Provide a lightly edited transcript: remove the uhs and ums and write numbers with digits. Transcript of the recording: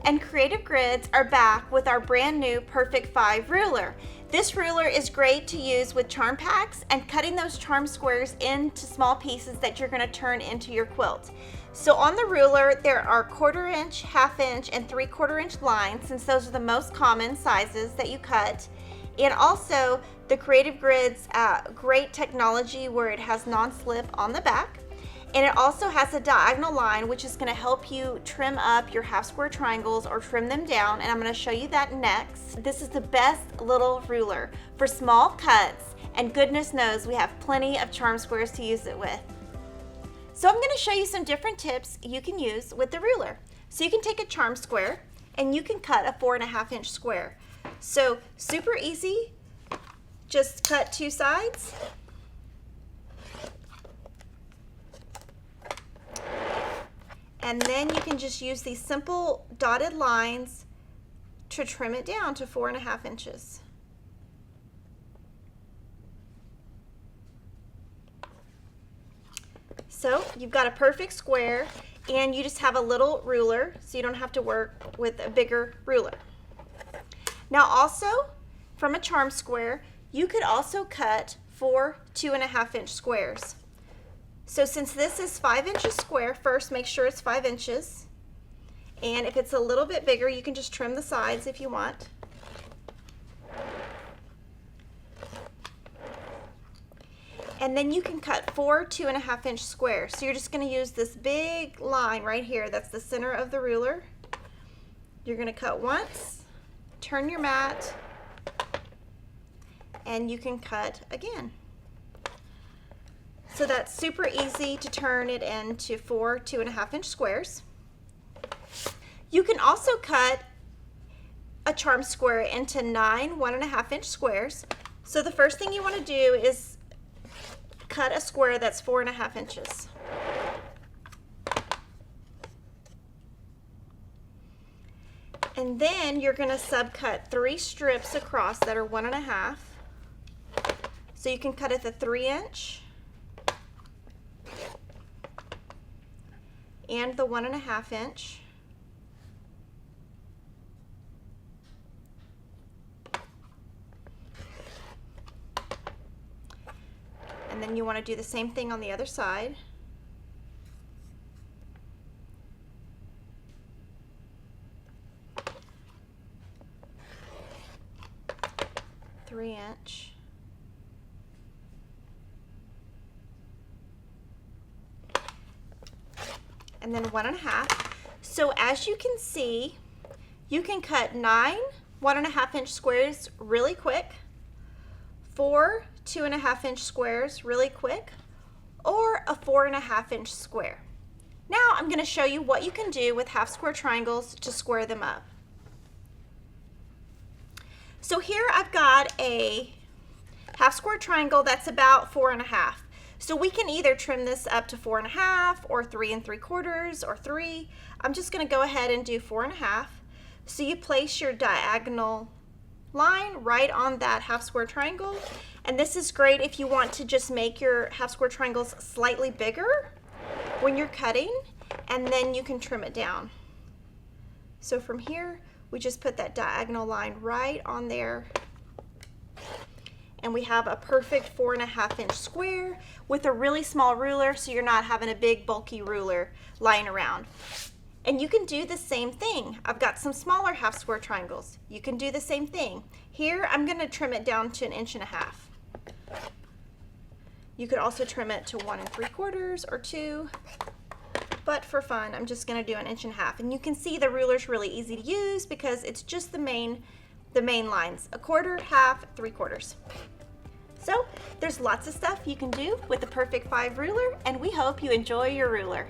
and Creative Grids are back with our brand new Perfect 5 ruler. This ruler is great to use with charm packs and cutting those charm squares into small pieces that you're going to turn into your quilt. So on the ruler there are 1/4 inch, 1/2 inch, and 3/4 inch lines, since those are the most common sizes that you cut. And also the Creative Grids great technology where it has non-slip on the back. And it also has a diagonal line, which is going to help you trim up your half square triangles or trim them down, and I'm going to show you that next. This is the best little ruler for small cuts, and goodness knows we have plenty of charm squares to use it with. So I'm going to show you some different tips you can use with the ruler. So you can take a charm square and you can cut a 4.5 inch square. So super easy, just cut 2 sides. And then you can just use these simple dotted lines to trim it down to 4.5 inches. So you've got a perfect square, and you just have a little ruler, so you don't have to work with a bigger ruler. Now also, from a charm square, you could also cut 4 2.5 inch squares. So since this is 5 inches square, first make sure it's 5 inches. And if it's a little bit bigger, you can just trim the sides if you want. And then you can cut 4 2.5 inch squares. So you're just going to use this big line right here. That's the center of the ruler. You're going to cut once, turn your mat, and you can cut again. So that's super easy to turn it into 4 2.5 inch squares. You can also cut a charm square into 9 1.5 inch squares. So the first thing you want to do is cut a square that's 4.5 inches. And then you're going to subcut 3 strips across that are 1.5. So you can cut at the 3 inch and the 1.5 inch. And then you want to do the same thing on the other side. Three-inch. And then 1.5. So as you can see, you can cut 9 1.5 inch squares really quick, 4 2.5 inch squares really quick, or a 4.5 inch square. Now I'm going to show you what you can do with half square triangles to square them up. So here I've got a half square triangle that's about 4.5. So we can either trim this up to 4.5 or 3 3/4 or 3. I'm just going to go ahead and do 4.5. So you place your diagonal line right on that half square triangle. And this is great if you want to just make your half square triangles slightly bigger when you're cutting, and then you can trim it down. So from here, we just put that diagonal line right on there. And we have a perfect 4.5 inch square with a really small ruler, so you're not having a big bulky ruler lying around. And you can do the same thing. I've got some smaller half square triangles. You can do the same thing. Here I'm going to trim it down to 1.5 inches. You could also trim it to 1 3/4 or 2, but for fun I'm just going to do 1.5 inches. And you can see the ruler's really easy to use because it's just the main lines, 1/4, 1/2, 3/4. So there's lots of stuff you can do with the Perfect 5 ruler, and we hope you enjoy your ruler.